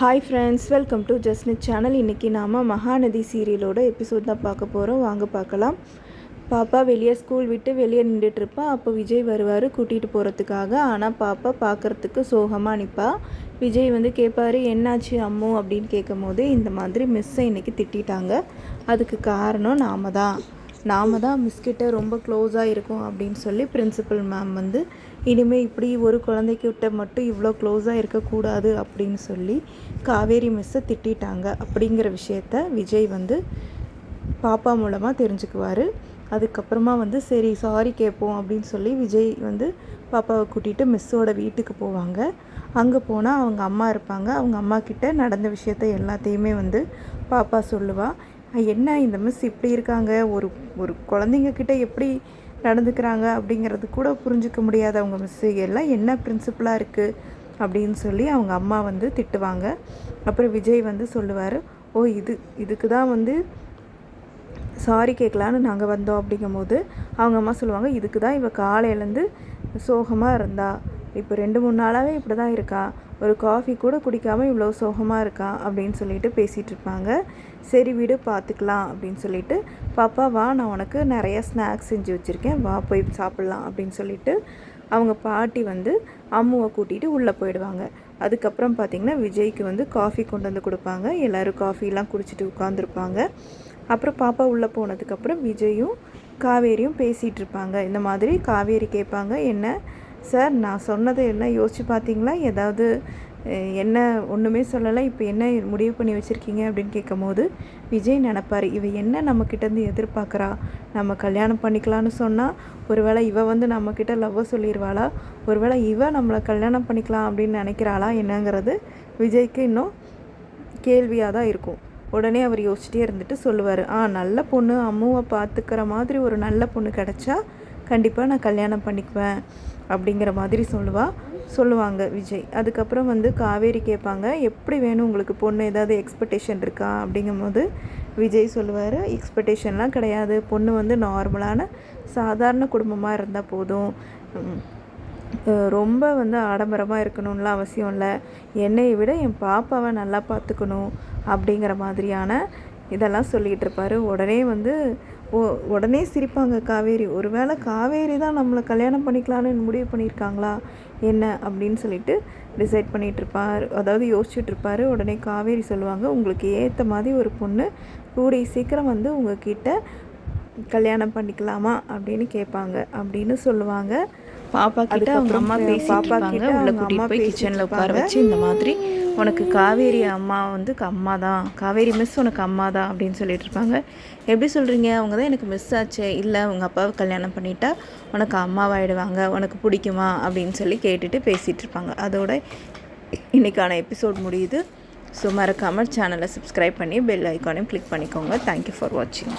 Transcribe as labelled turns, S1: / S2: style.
S1: Hi friends, welcome to Jasnith channel. இன்றைக்கி நாம் Mahanadi சீரியலோட episode தான் பார்க்க போகிறோம். வாங்க பார்க்கலாம். பாப்பா வெளியே ஸ்கூல் விட்டு வெளியே நின்றுட்டுருப்பா. அப்போ விஜய் வருவார் கூட்டிகிட்டு போகிறதுக்காக. ஆனால் பாப்பா பார்க்குறதுக்கு சோகமாக நிற்பா. விஜய் கேட்பார், என்னாச்சு அம்மு அப்படின்னு கேட்கும் போது, இந்த மாதிரி மிஸ்ஸை இன்றைக்கி திட்டாங்க, அதுக்கு காரணம் நாம தான் மிஸ்கிட்ட ரொம்ப க்ளோஸாக இருக்கும் அப்படின்னு சொல்லி பிரின்சிபல் மேம் இனிமேல் இப்படி ஒரு குழந்தைக்கிட்ட மட்டும் இவ்வளோ க்ளோஸாக இருக்கக்கூடாது அப்படின்னு சொல்லி காவேரி மிஸ்ஸை திட்டாங்க அப்படிங்கிற விஷயத்த விஜய் பாப்பா மூலமாக தெரிஞ்சுக்குவார். அதுக்கப்புறமா சரி சாரி கேட்போம் அப்படின்னு சொல்லி விஜய் பாப்பாவை கூட்டிகிட்டு மிஸ்ஸோட வீட்டுக்கு போவாங்க. அங்கே போனால் அவங்க அம்மா இருப்பாங்க. அவங்க அம்மா கிட்ட நடந்த விஷயத்த எல்லாத்தையுமே பாப்பா சொல்லுவாள். என்ன இந்த மிஸ் இப்படி இருக்காங்க, ஒரு குழந்தைங்கக்கிட்ட எப்படி நடந்துக்கிறாங்க அப்படிங்கிறது கூட புரிஞ்சிக்க முடியாத அவங்க மிஸ்ஸு எல்லாம் என்ன பிரின்சிபலாக இருக்குது அப்படின்னு சொல்லி அவங்க அம்மா திட்டுவாங்க. அப்புறம் விஜய் சொல்லுவார், இதுக்கு தான் சாரி கேட்கலான்னு நாங்கள் வந்தோம் அப்படிங்கும் போது அவங்க அம்மா சொல்லுவாங்க, இதுக்கு தான் இவள் காலையிலேருந்து சோகமாக இருந்தா, இப்போ 2-3 நாளாகவே இப்படி தான் இருக்கா, ஒரு காஃபி கூட குடிக்காமல் இவ்வளோ சோகமாக இருக்கா அப்படின்னு சொல்லிட்டு பேசிகிட்டு இருப்பாங்க. சரி வீடு பார்த்துக்கலாம் அப்படின்னு சொல்லிட்டு, பாப்பா வா, நான் உனக்கு நிறைய ஸ்நாக்ஸ் செஞ்சு வச்சுருக்கேன், வா போய் சாப்பிட்லாம் அப்படின்னு சொல்லிட்டு அவங்க பாட்டி அம்முவை கூட்டிகிட்டு உள்ளே போயிடுவாங்க. அதுக்கப்புறம் பார்த்திங்கன்னா விஜய்க்கு காஃபி கொண்டு வந்து கொடுப்பாங்க. எல்லோரும் காஃபிலாம் குடிச்சிட்டு உட்காந்துருப்பாங்க. அப்புறம் பாப்பா உள்ளே போனதுக்கப்புறம் விஜயும் காவேரியும் பேசிகிட்டு இருப்பாங்க. இந்த மாதிரி காவேரி கேட்பாங்க, என்ன சார் நான் சொன்னதை எல்லாம் யோசிச்சு பார்த்தீங்களா, ஏதாவது என்ன ஒன்றுமே சொல்லலை, இப்போ என்ன முடிவு பண்ணி வச்சுருக்கீங்க அப்படின்னு கேட்கும் போது விஜய் நினப்பார், இவ என்ன நம்மக்கிட்டேருந்து எதிர்பார்க்குறா, நம்ம கல்யாணம் பண்ணிக்கலான்னு சொன்னால் ஒருவேளை இவ நம்மக்கிட்ட லவ்வை சொல்லிடுவாளா, ஒருவேளை இவ நம்மளை கல்யாணம் பண்ணிக்கலாம் அப்படின்னு நினைக்கிறாளா என்னங்கிறது விஜய்க்கு இன்னும் கேள்வியாக தான் இருக்கும். உடனே அவர் யோசிச்சிட்டே இருந்துட்டு சொல்லுவார், நல்ல பொண்ணு, அம்முவை பார்த்துக்கிற மாதிரி ஒரு நல்ல பொண்ணு கிடச்சா கண்டிப்பாக நான் கல்யாணம் பண்ணிக்குவேன் அப்படிங்கிற மாதிரி சொல்லுவாங்க விஜய். அதுக்கப்புறம் காவேரி கேட்பாங்க, எப்படி வேணும் உங்களுக்கு பொண்ணு, ஏதாவது எக்ஸ்பெக்டேஷன் இருக்கா அப்படிங்கும்போது விஜய் சொல்லுவார், எக்ஸ்பெக்டேஷன்லாம் கிடையாது, பொண்ணு நார்மலான சாதாரண குடும்பமாக இருந்தால் போதும், ரொம்ப ஆடம்பரமாக இருக்கணும்லாம் அவசியம் இல்லை, என்னையை விட என் பாப்பாவை நல்லா பார்த்துக்கணும் அப்படிங்கிற மாதிரியான இதெல்லாம் சொல்லிகிட்டு இருப்பார். உடனே சிரிப்பாங்க காவேரி. ஒருவேளை காவேரி தான் நம்மளை கல்யாணம் பண்ணிக்கலான்னு முடிவு பண்ணியிருக்காங்களா என்ன அப்படின்னு சொல்லிட்டு டிசைட் பண்ணிகிட்ருப்பார், அதாவது யோசிச்சுட்ருப்பார். உடனே காவேரி சொல்லுவாங்க, உங்களுக்கு ஏற்ற மாதிரி ஒரு பொண்ணு கூடிய சீக்கிரம் உங்ககிட்ட கல்யாணம் பண்ணிக்கலாமா அப்படின்னு கேட்பாங்க அப்படின்னு சொல்லுவாங்க.
S2: பாப்பா கிட்ட அவங்க அம்மா பேசிட்டு உள்ள கூட்டிகிட்டு போய் கிச்சனில் உட்கார வச்சு, இந்த மாதிரி உனக்கு காவேரி அம்மா அம்மா தான், காவேரி மிஸ் உனக்கு அம்மா தான் அப்படின்னு சொல்லிட்டு இருப்பாங்க. எப்படி சொல்கிறீங்க, அவங்க தான் எனக்கு மிஸ் ஆச்சு, இல்லை உங்கள் அப்பாவை கல்யாணம் பண்ணிட்டா உனக்கு அம்மாவாயிடுவாங்க, உனக்கு பிடிக்குமா அப்படின்னு சொல்லி கேட்டுட்டு பேசிகிட்டு இருப்பாங்க. அதோட இன்றைக்கான எபிசோட் முடியுது. ஸோ மறக்காமல் சேனலை சப்ஸ்கிரைப் பண்ணி பெல் ஐக்கானையும் கிளிக் பண்ணிக்கோங்க. தேங்க்யூ ஃபார் வாட்சிங்.